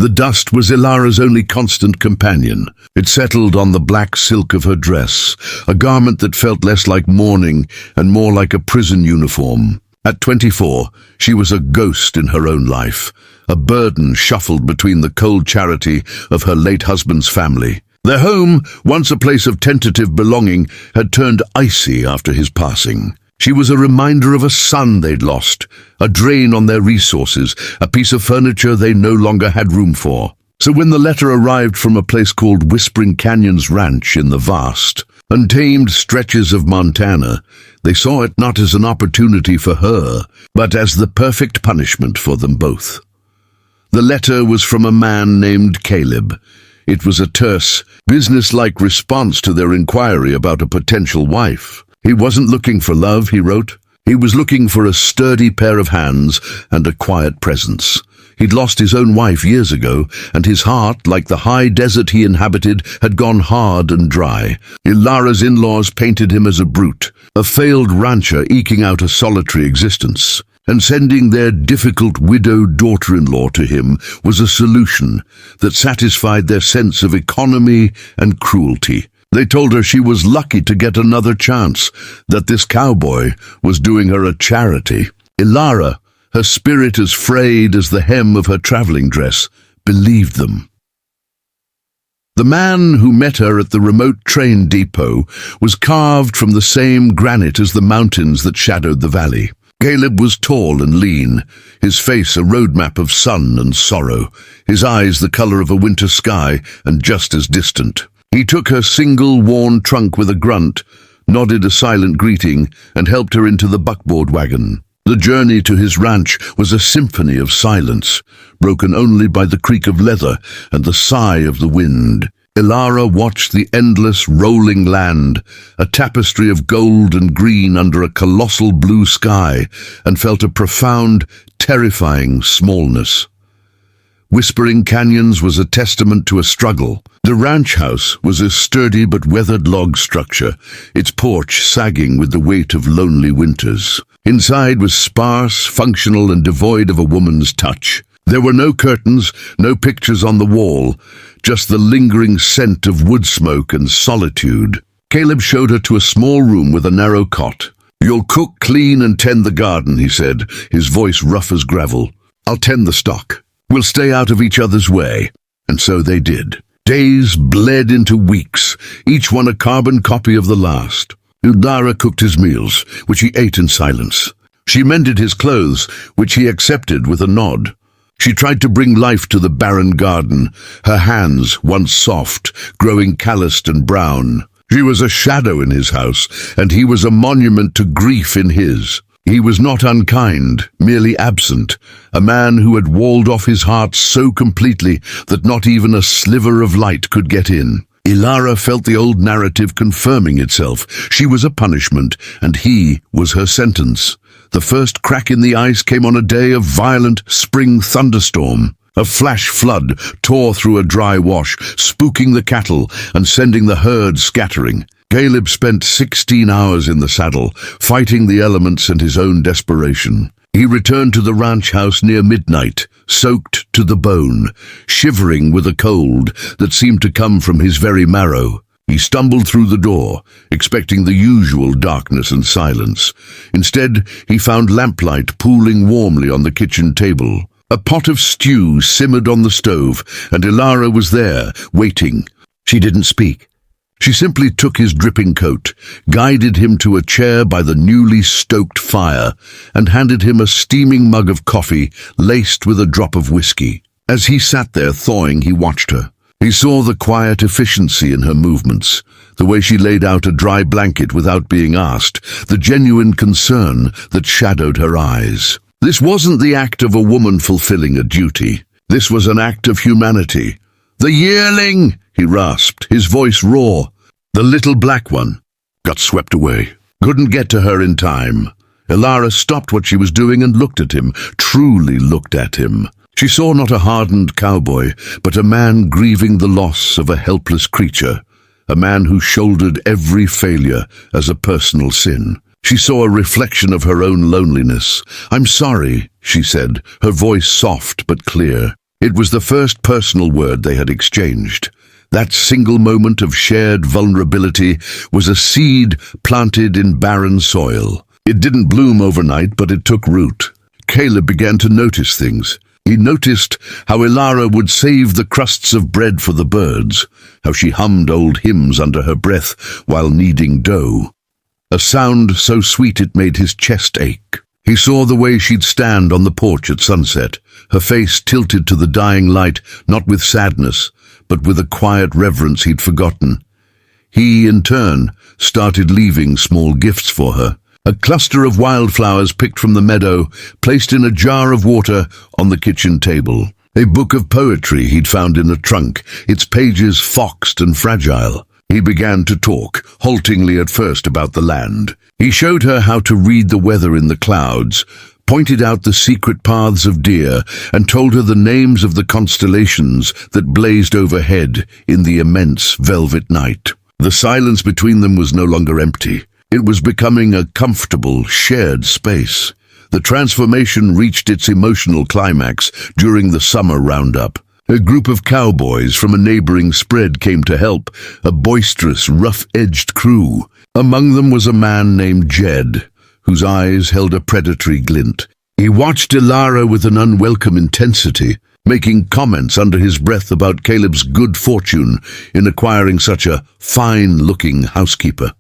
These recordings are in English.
The dust was Elara's only constant companion. It settled on the black silk of her dress, a garment that felt less like mourning and more like a prison uniform. At 24, she was a ghost in her own life, a burden shuffled between the cold charity of her late husband's family. Their home, once a place of tentative belonging, had turned icy after his passing. She was a reminder of a son they'd lost, a drain on their resources, a piece of furniture they no longer had room for. So when the letter arrived from a place called Whispering Canyons Ranch in the vast, untamed stretches of Montana, they saw it not as an opportunity for her, but as the perfect punishment for them both. The letter was from a man named Caleb. It was a terse, businesslike response to their inquiry about a potential wife. He wasn't looking for love, he wrote. He was looking for a sturdy pair of hands and a quiet presence. He'd lost his own wife years ago, and his heart, like the high desert he inhabited, had gone hard and dry. Elara's in-laws painted him as a brute, a failed rancher eking out a solitary existence. And sending their difficult widowed daughter-in-law to him was a solution that satisfied their sense of economy and cruelty. They told her she was lucky to get another chance, that this cowboy was doing her a charity. Elara, her spirit as frayed as the hem of her traveling dress, believed them. The man who met her at the remote train depot was carved from the same granite as the mountains that shadowed the valley. Caleb was tall and lean, his face a roadmap of sun and sorrow, his eyes the color of a winter sky and just as distant. He took her single, worn trunk with a grunt, nodded a silent greeting, and helped her into the buckboard wagon. The journey to his ranch was a symphony of silence, broken only by the creak of leather and the sigh of the wind. Elara watched the endless, rolling land, a tapestry of gold and green under a colossal blue sky, and felt a profound, terrifying smallness. Whispering Canyons was a testament to a struggle. The ranch house was a sturdy but weathered log structure, its porch sagging with the weight of lonely winters. Inside was sparse, functional, and devoid of a woman's touch. There were no curtains, no pictures on the wall, just the lingering scent of wood smoke and solitude. Caleb showed her to a small room with a narrow cot. "You'll cook, clean, and tend the garden," he said, his voice rough as gravel. "I'll tend the stock. We'll stay out of each other's way." And so they did. Days bled into weeks, each one a carbon copy of the last. Elara cooked his meals, which he ate in silence. She mended his clothes, which he accepted with a nod. She tried to bring life to the barren garden, her hands, once soft, growing calloused and brown. She was a shadow in his house, and he was a monument to grief in his. He was not unkind, merely absent, a man who had walled off his heart so completely that not even a sliver of light could get in. Elara felt the old narrative confirming itself. She was a punishment, and he was her sentence. The first crack in the ice came on a day of violent spring thunderstorm. A flash flood tore through a dry wash, spooking the cattle and sending the herd scattering. Caleb spent 16 hours in the saddle, fighting the elements and his own desperation. He returned to the ranch house near midnight, soaked to the bone, shivering with a cold that seemed to come from his very marrow. He stumbled through the door, expecting the usual darkness and silence. Instead, he found lamplight pooling warmly on the kitchen table. A pot of stew simmered on the stove, and Elara was there, waiting. She didn't speak. She simply took his dripping coat, guided him to a chair by the newly stoked fire, and handed him a steaming mug of coffee laced with a drop of whiskey. As he sat there thawing, he watched her. He saw the quiet efficiency in her movements, the way she laid out a dry blanket without being asked, the genuine concern that shadowed her eyes. This wasn't the act of a woman fulfilling a duty. This was an act of humanity. "The yearling!" he rasped, his voice raw. The little black one got swept away. Couldn't get to her in time. Elara stopped what she was doing and looked at him, truly looked at him. She saw not a hardened cowboy, but a man grieving the loss of a helpless creature, a man who shouldered every failure as a personal sin. She saw a reflection of her own loneliness. "I'm sorry," she said, her voice soft but clear. It was the first personal word they had exchanged. That single moment of shared vulnerability was a seed planted in barren soil. It didn't bloom overnight, but it took root. Caleb began to notice things. He noticed how Elara would save the crusts of bread for the birds, how she hummed old hymns under her breath while kneading dough. A sound so sweet it made his chest ache. He saw the way she'd stand on the porch at sunset, her face tilted to the dying light, not with sadness, but with a quiet reverence he'd forgotten. He, in turn, started leaving small gifts for her. A cluster of wildflowers picked from the meadow, placed in a jar of water on the kitchen table. A book of poetry he'd found in a trunk, its pages foxed and fragile. He began to talk, haltingly at first, about the land. He showed her how to read the weather in the clouds, pointed out the secret paths of deer, and told her the names of the constellations that blazed overhead in the immense velvet night. The silence between them was no longer empty. It was becoming a comfortable, shared space. The transformation reached its emotional climax during the summer roundup. A group of cowboys from a neighboring spread came to help, a boisterous, rough-edged crew. Among them was a man named Jed, whose eyes held a predatory glint. He watched Elara with an unwelcome intensity, making comments under his breath about Caleb's good fortune in acquiring such a fine-looking housekeeper.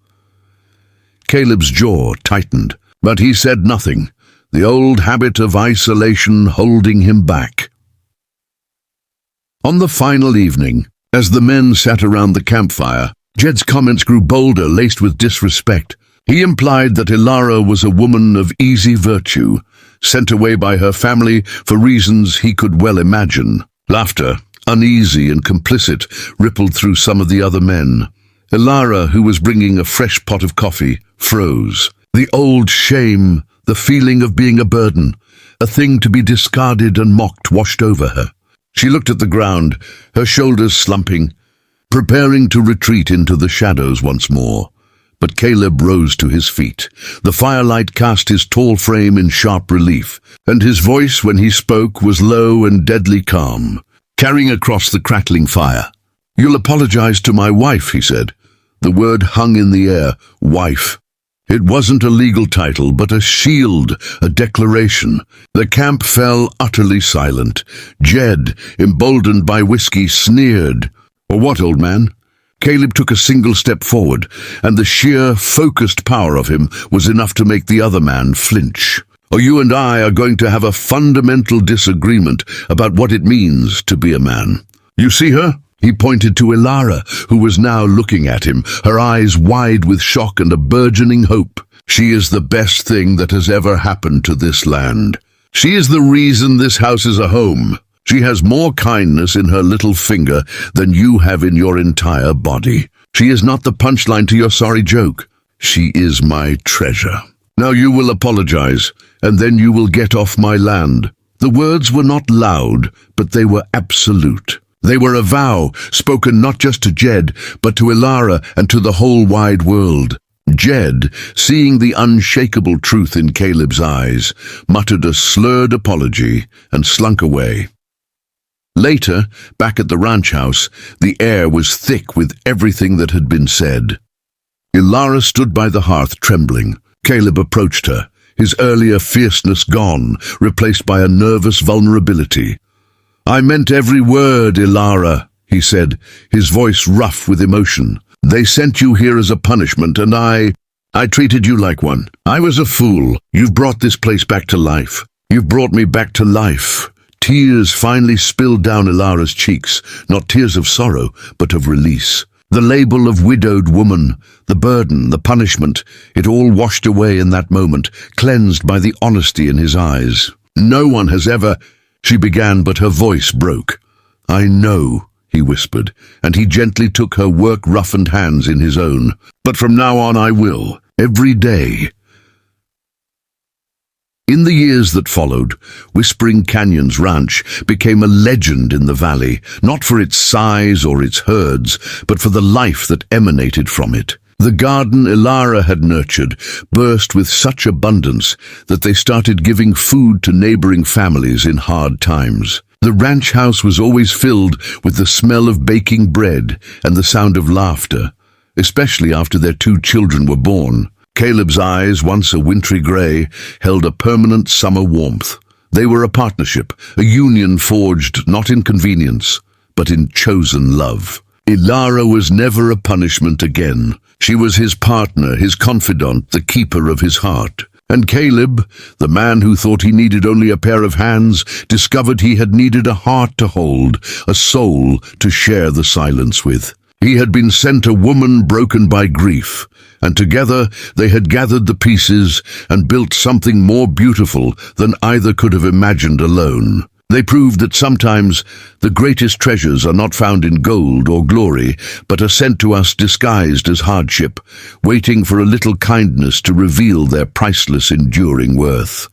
Caleb's jaw tightened, but he said nothing, the old habit of isolation holding him back. On the final evening, as the men sat around the campfire, Jed's comments grew bolder, laced with disrespect. He implied that Elara was a woman of easy virtue, sent away by her family for reasons he could well imagine. Laughter, uneasy and complicit, rippled through some of the other men. Elara, who was bringing a fresh pot of coffee, froze. The old shame, the feeling of being a burden, a thing to be discarded and mocked, washed over her. She looked at the ground, her shoulders slumping, preparing to retreat into the shadows once more. But Caleb rose to his feet. The firelight cast his tall frame in sharp relief, and his voice, when he spoke, was low and deadly calm, carrying across the crackling fire. "You'll apologize to my wife," he said. The word hung in the air, wife. It wasn't a legal title, but a shield, a declaration. The camp fell utterly silent. Jed, emboldened by whiskey, sneered. "Or what, old man?" Caleb took a single step forward, and the sheer, focused power of him was enough to make the other man flinch. "Or you and I are going to have a fundamental disagreement about what it means to be a man. You see her?" He pointed to Elara, who was now looking at him, her eyes wide with shock and a burgeoning hope. "She is the best thing that has ever happened to this land. She is the reason this house is a home. She has more kindness in her little finger than you have in your entire body. She is not the punchline to your sorry joke. She is my treasure. Now you will apologize, and then you will get off my land." The words were not loud, but they were absolute. They were a vow, spoken not just to Jed, but to Elara and to the whole wide world. Jed, seeing the unshakable truth in Caleb's eyes, muttered a slurred apology and slunk away. Later, back at the ranch house, the air was thick with everything that had been said. Elara stood by the hearth, trembling. Caleb approached her, his earlier fierceness gone, replaced by a nervous vulnerability. "I meant every word, Elara," he said, his voice rough with emotion. "They sent you here as a punishment, and I treated you like one. I was a fool. You've brought this place back to life. You've brought me back to life." Tears finally spilled down Elara's cheeks, not tears of sorrow, but of release. The label of widowed woman, the burden, the punishment, it all washed away in that moment, cleansed by the honesty in his eyes. "No one has ever—" she began, but her voice broke. "I know," he whispered, and he gently took her work-roughened hands in his own. "But from now on I will, every day." In the years that followed, Whispering Canyon's ranch became a legend in the valley, not for its size or its herds, but for the life that emanated from it. The garden Elara had nurtured burst with such abundance that they started giving food to neighboring families in hard times. The ranch house was always filled with the smell of baking bread and the sound of laughter, especially after their 2 children were born. Caleb's eyes, once a wintry grey, held a permanent summer warmth. They were a partnership, a union forged not in convenience, but in chosen love. Elara was never a punishment again. She was his partner, his confidant, the keeper of his heart. And Caleb, the man who thought he needed only a pair of hands, discovered he had needed a heart to hold, a soul to share the silence with. He had been sent a woman broken by grief, and together they had gathered the pieces and built something more beautiful than either could have imagined alone. They proved that sometimes the greatest treasures are not found in gold or glory, but are sent to us disguised as hardship, waiting for a little kindness to reveal their priceless, enduring worth.